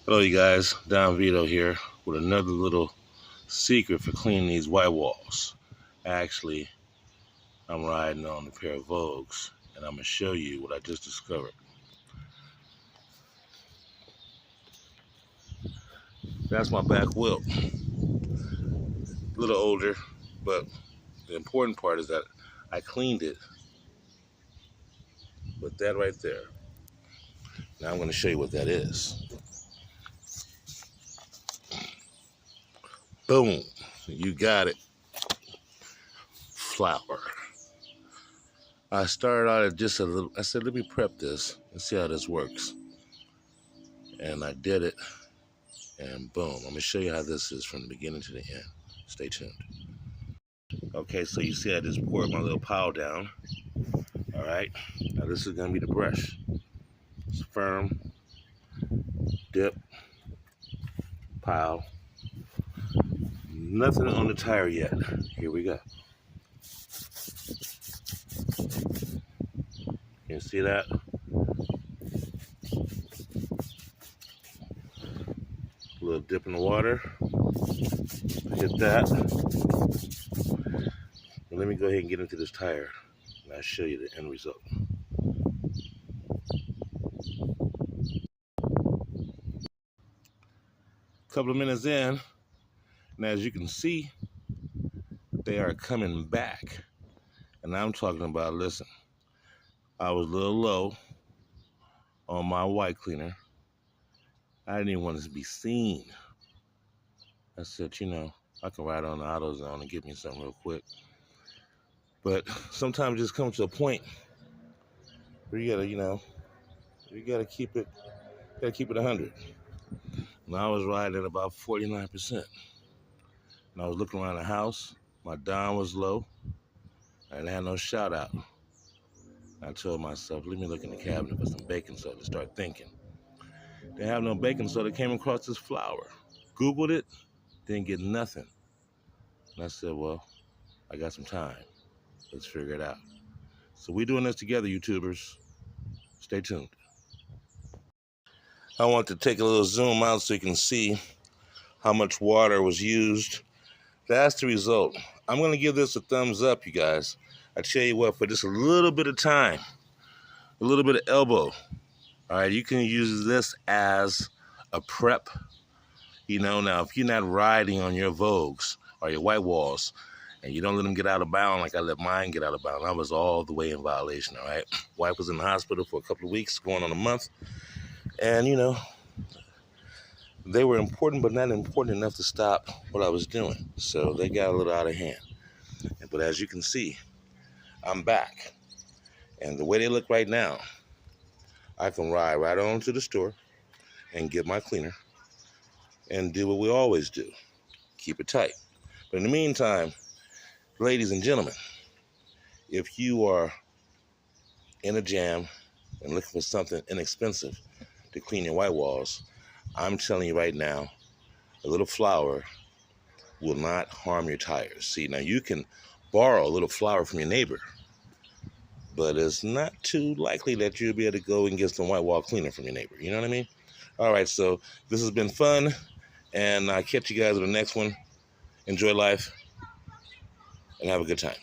Hello you guys, Don Vito here with another little secret for cleaning these white walls. Actually, I'm riding on a pair of Vogues and I'm going to show you what I just discovered. That's my back wheel. A little older, but the important part is that I cleaned it with that right there. Now I'm going to show you what that is. Boom, you got it. Flour. I started out at just a little, I said, let me prep this and see how this works. And I did it, and boom. I'm gonna show you how this is from the beginning to the end. Stay tuned. Okay, so you see I just poured my little pile down. All right, now this is gonna be the brush. It's firm, dip, pile. Nothing on the tire yet. Here we go. You see that? A little dip in the water. Hit that. And let me go ahead and get into this tire, and I'll show you the end result. A couple of minutes in, and as you can see, they are coming back. And I'm talking about, listen, I was a little low on my white cleaner. I didn't even want it to be seen. I said, I can ride on the AutoZone and get me something real quick. But sometimes it just comes to a point where you gotta keep it 100. And I was riding at about 49%. And I was looking around the house. My Don was low. I didn't have no shout out. I told myself, let me look in the cabinet for some baking soda. Start thinking. Didn't have no baking soda. Came across this flour. Googled it. Didn't get nothing. And I said, well, I got some time. Let's figure it out. So we're doing this together, YouTubers. Stay tuned. I want to take a little zoom out so you can see how much water was used. That's the result. I'm going to give this a thumbs up, you guys. I tell you what, for just a little bit of time, a little bit of elbow, all right, you can use this as a prep. Now if you're not riding on your Vogues or your white walls and you don't let them get out of bounds like I let mine get out of bounds, I was all the way in violation, all right? Wife was in the hospital for a couple of weeks, going on a month. And, they were important, but not important enough to stop what I was doing. So they got a little out of hand. But as you can see, I'm back. And the way they look right now, I can ride right on to the store and get my cleaner and do what we always do, keep it tight. But in the meantime, ladies and gentlemen, if you are in a jam and looking for something inexpensive to clean your white walls, I'm telling you right now, a little flour will not harm your tires. See, now you can borrow a little flour from your neighbor, but it's not too likely that you'll be able to go and get some white wall cleaner from your neighbor. You know what I mean? All right, so this has been fun, and I'll catch you guys in the next one. Enjoy life, and have a good time.